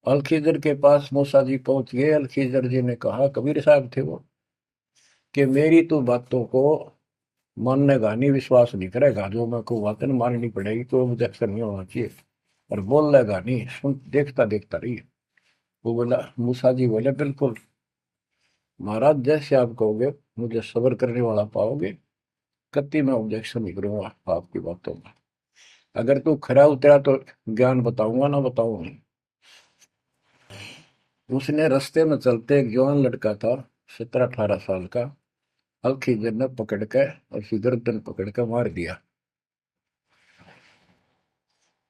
अलखिजर के पास मूसा जी पहुंच गए। अलखिजर जी ने कहा, कबीर साहब थे वो, कि मेरी तो बातों को माननेगा नहीं, विश्वास नहीं करेगा, जो मैं को बातें माननी पड़ेगी, कोई ऑब्जेक्शन नहीं होना चाहिए, और बोल लेगा नहीं, सुन देखता देखता रही। वो बोला, मूसा जी बोले, बिल्कुल महाराज, जैसे आप कहोगे, मुझे सब्र करने वाला पाओगे, कति मैं ऑब्जेक्शन नहीं करूंगा आपकी बातों में। अगर तू खरा उतरा तो ज्ञान बताऊंगा, ना बताऊंगा। उसने रास्ते में चलते, एक जवान लड़का था, 17-18 साल का, अलखिजर ने पकड़ के और उसकी गर्दन पकड़ के मार दिया।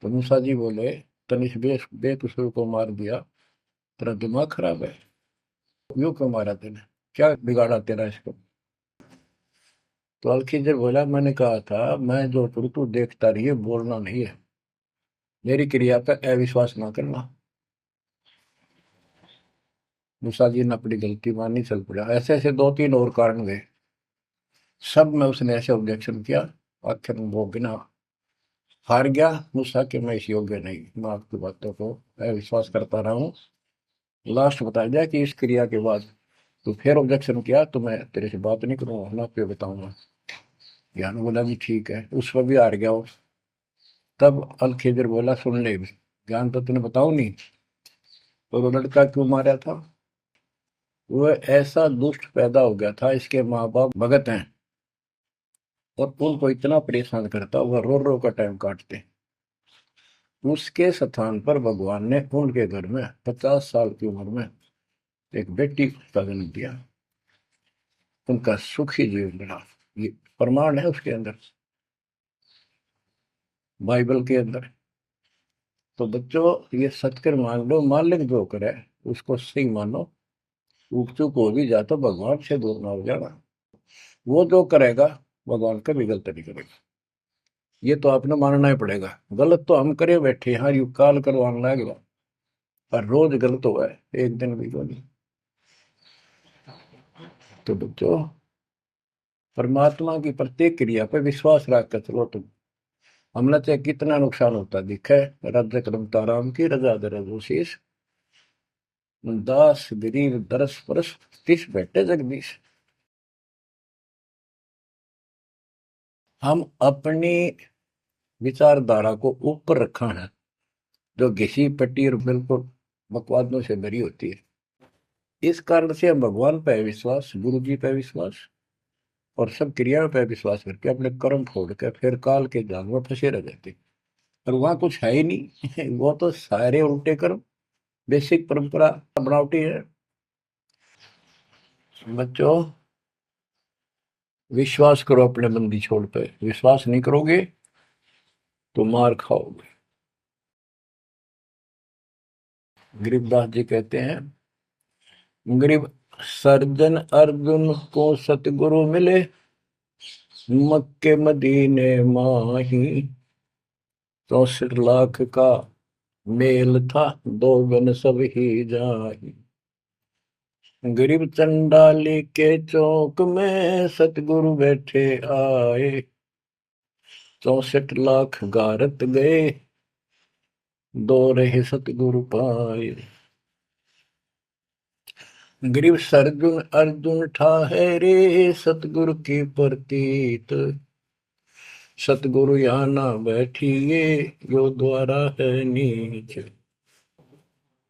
तो मूसा जी बोले, तनिष बेकसूर को मार दिया, तेरा दिमाग खराब है, यूं क्यों मारा तेने, क्या बिगाड़ा तेरा इसको। तो अलखिजर बोला, मैंने कहा था मैं जो करूँ तू देखता रहिए, बोलना नहीं है, मेरी क्रिया पे अविश्वास ना करना। मूसा जी ने अपनी गलती मानी, चल पड़ा। ऐसे ऐसे 2-3 और कारण गए, सब में उसने ऐसे ऑब्जेक्शन किया। आखिर में वो बिना हार गया मूसा, कि मैं इस योग्य नहीं, मैं आपकी बातों को अविश्वास करता रहा हूँ। लास्ट बता दिया कि इस क्रिया के बाद तो फिर ऑब्जेक्शन किया तो मैं तेरे से बात नहीं करूंगा, ना पे बताऊंगा। ज्ञान बोला भी ठीक है, उस पर भी हार गया वो। तब अलखिजर बोला, सुन ले, ज्ञान तो तूने बताऊ नहीं, तो वो लड़का क्यों मारा था। वो ऐसा दुष्ट पैदा हो गया था, इसके माँ बाप भगत हैं, और उनको इतना परेशान करता, वह रो रो का टाइम काटते। उसके स्थान पर भगवान ने उनके घर में 50 साल की उम्र में एक बेटी का जन्म दिया। उनका सुखी जीवन रहा। ये प्रमाण है उसके अंदर, बाइबल के अंदर। तो बच्चों, ये सत्कर मान लो, मालिक जो करे उसको सही मानो। ऊक चूक हो भी जाए तो भगवान से दूर ना हो जाना। वो जो करेगा भगवान कभी गलत नहीं करेगा, ये तो आपने मानना ही पड़ेगा। गलत तो हम करे बैठे, हाँ यू काल करवाने लगेगा, पर रोज गलत हुआ है, एक दिन भी तो नहीं। तो बच्चों, परमात्मा की प्रत्येक क्रिया पर विश्वास रख कर चलो तुम। हमने चाहे कितना नुकसान होता दिखे, राज्य करमता राम की रजा दर शीश, दास गरीब दरस परस, तिस बैठे जगदीश। हम अपनी विचारधारा को ऊपर रखा है, जो घिसी पट्टी और बिल्कुल बकवादों से भरी होती है। इस कारण से हम भगवान पे विश्वास, गुरु जी पे विश्वास, और सब क्रियाओं पे विश्वास करके अपने कर्म छोड़ के फिर काल के जाल में फंसे रह जाते। और वहां कुछ है ही नहीं वो तो सारे उल्टे कर्म, बेसिक परंपरा बनावटी है। बच्चों, विश्वास करो अपने बंदी छोड़ पे, विश्वास नहीं करोगे तो मार खाओगे। गरीबदास जी कहते हैं, गरीब सर्जन अर्जुन को सतगुरु मिले, मक्के मदीने माही, 64 लाख का मेल था, दो गन सब ही जाही। गरीब चंडाली के चौक में सतगुरु बैठे आए, 64 लाख गारत गए, दो रहे सतगुरु पाए। गरीब सरजुन अर्जुन ठाहरे, सतगुरु की प्रतीत, सतगुरु यहाँ ना बैठिए, यो द्वारा है नीच।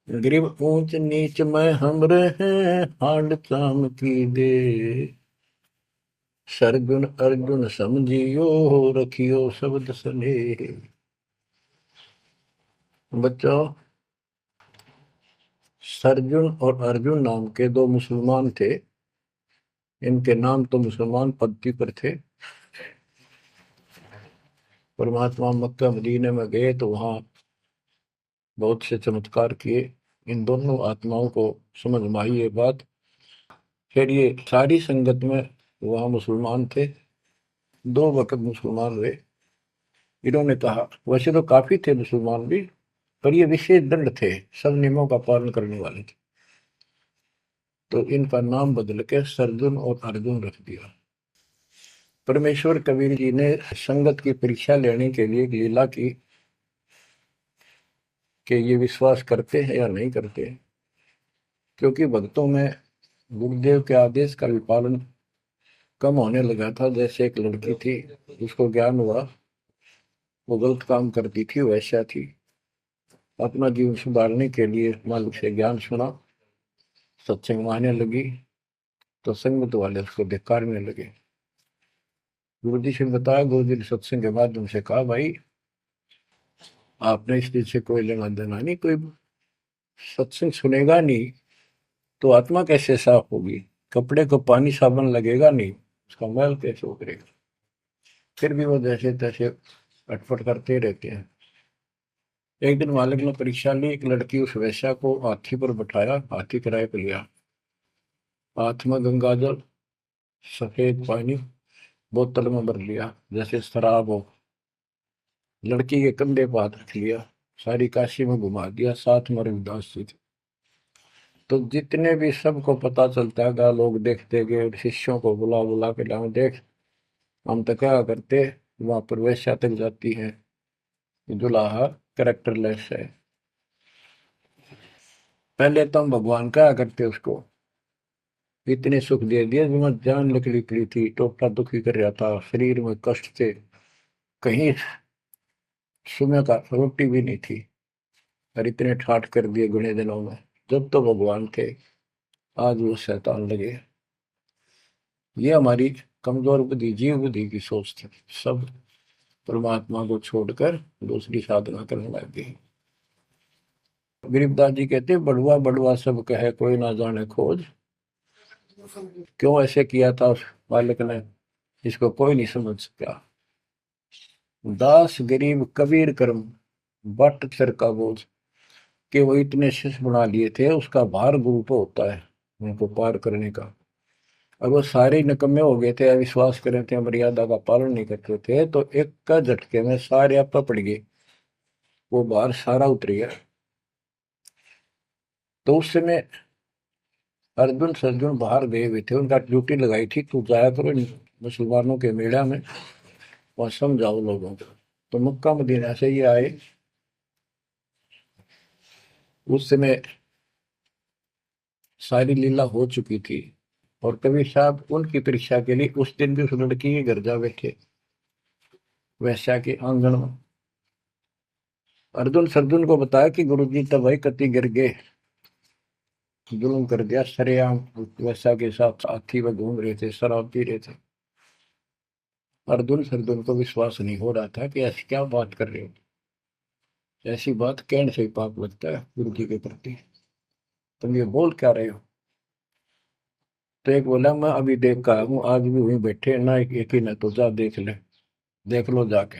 गरीब ऊंच नीच में हम रहे, हांड चाम की दे, सरगुन अर्जुन समझियो, रखियो शब्द सने। बच्चों, सरजुन और अर्जुन नाम के दो मुसलमान थे। इनके नाम तो मुसलमान पद्धति पर थे। परमात्मा मक्का मदीने में गए तो वहां बहुत से चमत्कार किए। इन दोनों आत्माओं को समझ में आई ये बात। फिर ये सारी संगत में वहां मुसलमान थे, 2 वक्त मुसलमान रहे। इन्होंने कहा, वैसे तो काफी थे मुसलमान भी, पर ये विशेष दृढ़ थे, सब नियमों का पालन करने वाले थे। तो इनका नाम बदल के सरजुन और अर्जुन रख दिया। परमेश्वर कबीर जी ने संगत की परीक्षा लेने के लिए एक लीला की। कि ये विश्वास करते हैं या नहीं करते हैं। क्योंकि भक्तों में गुरुदेव के आदेश का भी पालन कम होने लगा था। जैसे एक लड़की थी, जिसको ज्ञान हुआ वो गलत काम करती थी, वैसा थी। अपना जीवन सुधारने के लिए मालिक से ज्ञान सुना, सत्संग मानने लगी, तो संगत वाले उसको धिक्कारने लगे। गुरु जी से बताया, गुरु जी ने सत्संग के माध्यम से कहा, भाई आपने इस चीज से कोई लेना देना नहीं, कोई सत्संग सुनेगा नहीं तो आत्मा कैसे साफ होगी, कपड़े को पानी साबुन लगेगा नहीं, उसका मैल कैसे उतरेगा। फिर भी वो जैसे तैसे अटपट करते रहते हैं। एक दिन मालिक ने परीक्षा ली, एक लड़की उस वैश्या को हाथी पर बैठाया, हाथी किराए पर लिया, हाथ में गंगा जल, सफेद पानी बोतल में भर लिया जैसे शराब हो, लड़की के कंधे पर हाथ रख लिया, सारी काशी में घुमा दिया, साथ में रविदास जी थे। तो जितने भी सबको पता चलता है, लोग देखते गए, शिष्यों को बुला बुला के लाओ, देख हम तो क्या करते, वहां पर वैश्या तक जाती है, दुल्हा कैरेक्टरलेस है। पहले तो हम भगवान क्या करते उसको, इतने सुख दे दिए, जिसमें जान निकली पड़ी थी, टोटा दुखी कर रहा था, शरीर में कष्ट थे, कहीं सुबह का रोटी भी नहीं थी, और इतने ठाठ कर दिए गुने दिनों में। जब तो भगवान थे, आज वो शैतान लगे। ये हमारी कमजोर बुद्धि, जीव बुद्धि की सोच थी। सब परमात्मा को छोड़कर दूसरी साधना करने लग गए। गरीबदास जी कहते, बड़ुआ बड़ुआ सब कहे, कोई ना जाने खोज। क्यों ऐसे किया था उस बालक ने, इसको कोई नहीं समझ सका। दास गरीब कबीर कर्म, बट सर का बोझ। कि वो इतने शिष्य बना लिए थे, उसका भार गुरु पे होता है उनको पार करने का। अब वो सारे निकम्मे हो गए थे, अविश्वास कर रहे थे, मर्यादा का पालन नहीं करते थे, तो एक का झटके में सारे आप पड़ गए, वो भार सारा उतर गया। तो उस समय अर्जुन सर्जुन बाहर गए हुए थे, उनका ड्यूटी लगाई थी, तू जाया करो इन मुसलमानों के मेला में, वहां समझाओ लोगों को। तो मक्का मदीना से ये आए। उस समय सारी लीला हो चुकी थी, और कबीर साहब उनकी परीक्षा के लिए उस दिन भी उस लड़की के घर जा बैठे, वैश्या के आंगन में। अर्जुन सर्जुन को बताया कि गुरुजी तब भाई कति गिर गए, जुल्म कर दिया सरेआम, वैश्या के साथ हाथी में घूम रहे थे, शराब पी रहे थे। अर्जुन सर्जुन को विश्वास नहीं हो रहा था कि ऐसी क्या बात कर रहे हो, ऐसी बात कहने से ही पाप लगता है गुरु जी के प्रति, तुम ये बोल क्या रहे हो। तो एक बोला, मैं अभी देख कर आया हूँ, आज भी वहीं बैठे ना, एक ही ना, तो जा देख ले, देख लो जाके।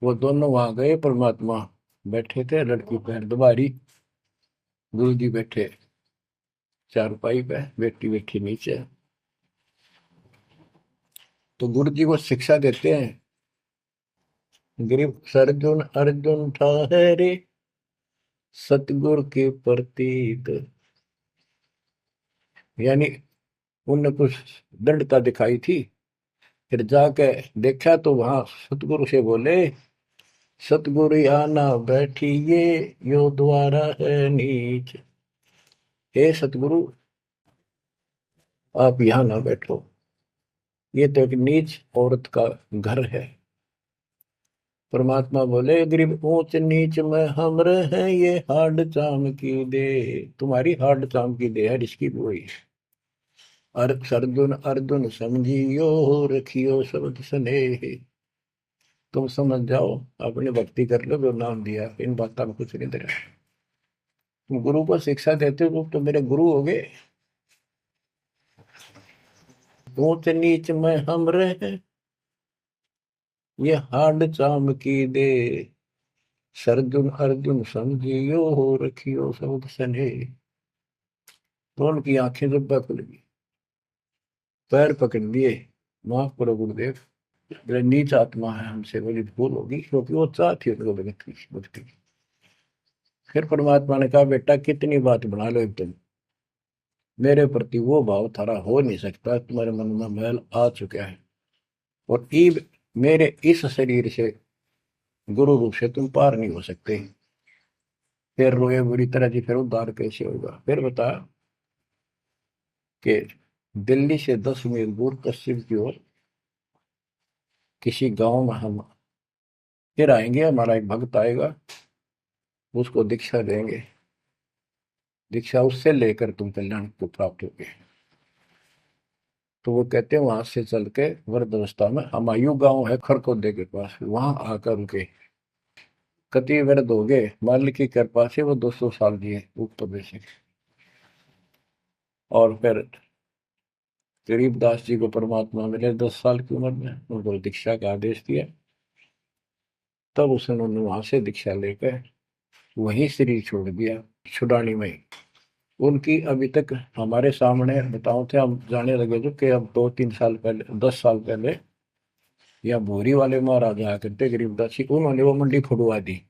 वो दोनों वहां गए, परमात्मा बैठे थे, लड़की पैर दुबारी, गुरु जी बैठे चारपाई पे, बेटी बैठी नीचे। तो गुरु जी को शिक्षा देते हैं, गिरिव सर्जुन अर्जुन ठहरे, सतगुरु के प्रतीक। यानी उनने कुछ दृढ़ता दिखाई थी, फिर जाके देखा तो वहां सतगुरु से बोले, सतगुरु आना बैठिए, यो द्वारा है नीच। हे सतगुरु, आप यहाँ ना बैठो, ये तो एक नीच औरत का घर है। परमात्मा बोले, गरीब ऊंच नीच में हम रहे, ये हाड चाम की दे, तुम्हारी हाड चाम की दे है, इसकी वही। अर्जुन अर्जुन समझियो, रखियो शब्द स्नेह। तुम समझ जाओ, अपनी भक्ति कर लो, जो नाम दिया, इन बातों में कुछ नहीं दे रहा। तुम गुरु को शिक्षा देते हो तो मेरे गुरु हो गए। ऊंच नीच में हम रहे, ये हाड चाम की दे, सरजुन अर्जुन समझियो, रखियो शब्द स्नेह। तो उनकी आंखें जब खुल गई, पैर पकड़ लिए, माफ करो गुरुदेव, मेरे नीच आत्मा है, हमसे बड़ी भूल होगी, क्योंकि वो चाहती उनको भक्ति। फिर परमात्मा ने कहा, बेटा कितनी बात बना लो एकदम, मेरे प्रति वो भाव थारा हो नहीं सकता, तुम्हारे मन में मैल आ चुका है, और ईब मेरे इस शरीर से, गुरु रूप से तुम पार नहीं हो सकते। फिर रोए बुरी तरह जी, फिर उद्धार कैसे होगा? फिर बता कि दिल्ली से 10 मील दूर पश्चिम की ओर किसी गांव में हम फिर आएंगे, हमारा एक भक्त आएगा, उसको दीक्षा देंगे, दीक्षा उससे लेकर तुम कल्याण को प्राप्त होगे। तो वो कहते हैं वहां से चल के वृद्ध अवस्था में हमायूं गांव है खरकोदे के पास, वहां आकर उनके कति वृद्ध हो गए, मालिक की कृपा से वो 200 साल जिए ऊपर से। और फिर गरीबदास जी को परमात्मा मिले 10 साल की उम्र में, उनको दीक्षा का आदेश दिया। तब उसने वहां से दीक्षा लेकर वहीं शरीर छोड़ दिया, छुड़ानी में। उनकी अभी तक हमारे सामने बताओ थे, हम जाने लगे थे कि अब 2-3 साल पहले, 10 साल पहले, या भोरी वाले महाराज आया करते गरीबदास जी, उन्होंने वो मंडी फुड़वा दी।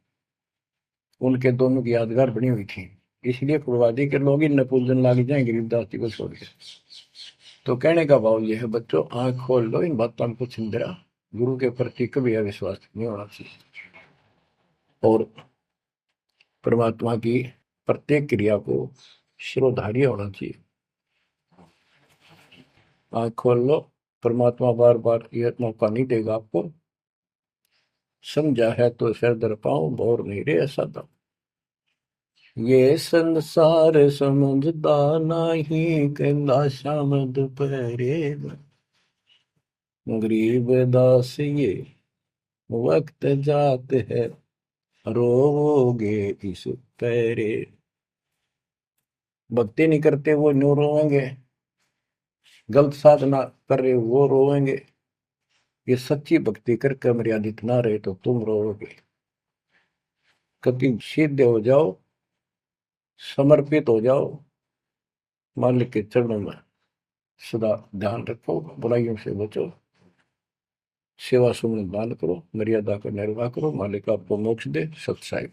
उनके दोनों की यादगार बनी हुई थी, इसलिए फुड़वा दी कि लोग इन पूजन लाग जाए गरीबदास जी को छोड़ के। तो कहने का भाव यह है बच्चों, आंख खोल लो, इन बातों को चिंतरा, गुरु के प्रति कभी अविश्वास नहीं होना चाहिए, और परमात्मा की प्रत्येक क्रिया को शिरोधार्य होना चाहिए। आंख खोल लो, परमात्मा बार बार यह मौका नहीं देगा आपको। समझा है तो सिर दर पाऊं, और नहीं रे ऐसा था। ये संसार समझदा नहीं, कहंदा शाम दोपहरे में, गरीब दास ये वक्त जात है, रोवोगे इस पैरे। भक्ति नहीं करते वो न्यू रोएंगे, गलत साधना कर रहे वो रोएंगे। ये सच्ची भक्ति करके मर्यादित ना रहे तो तुम रोओगे। कभी सीधे हो जाओ, समर्पित हो जाओ, मालिक के चरणों में सदा ध्यान रखो, बुराइयों से बचो, सेवा सुमन दान करो, मर्यादा का निर्वाह करो, मालिक आपको मोक्ष दे। सत्साई।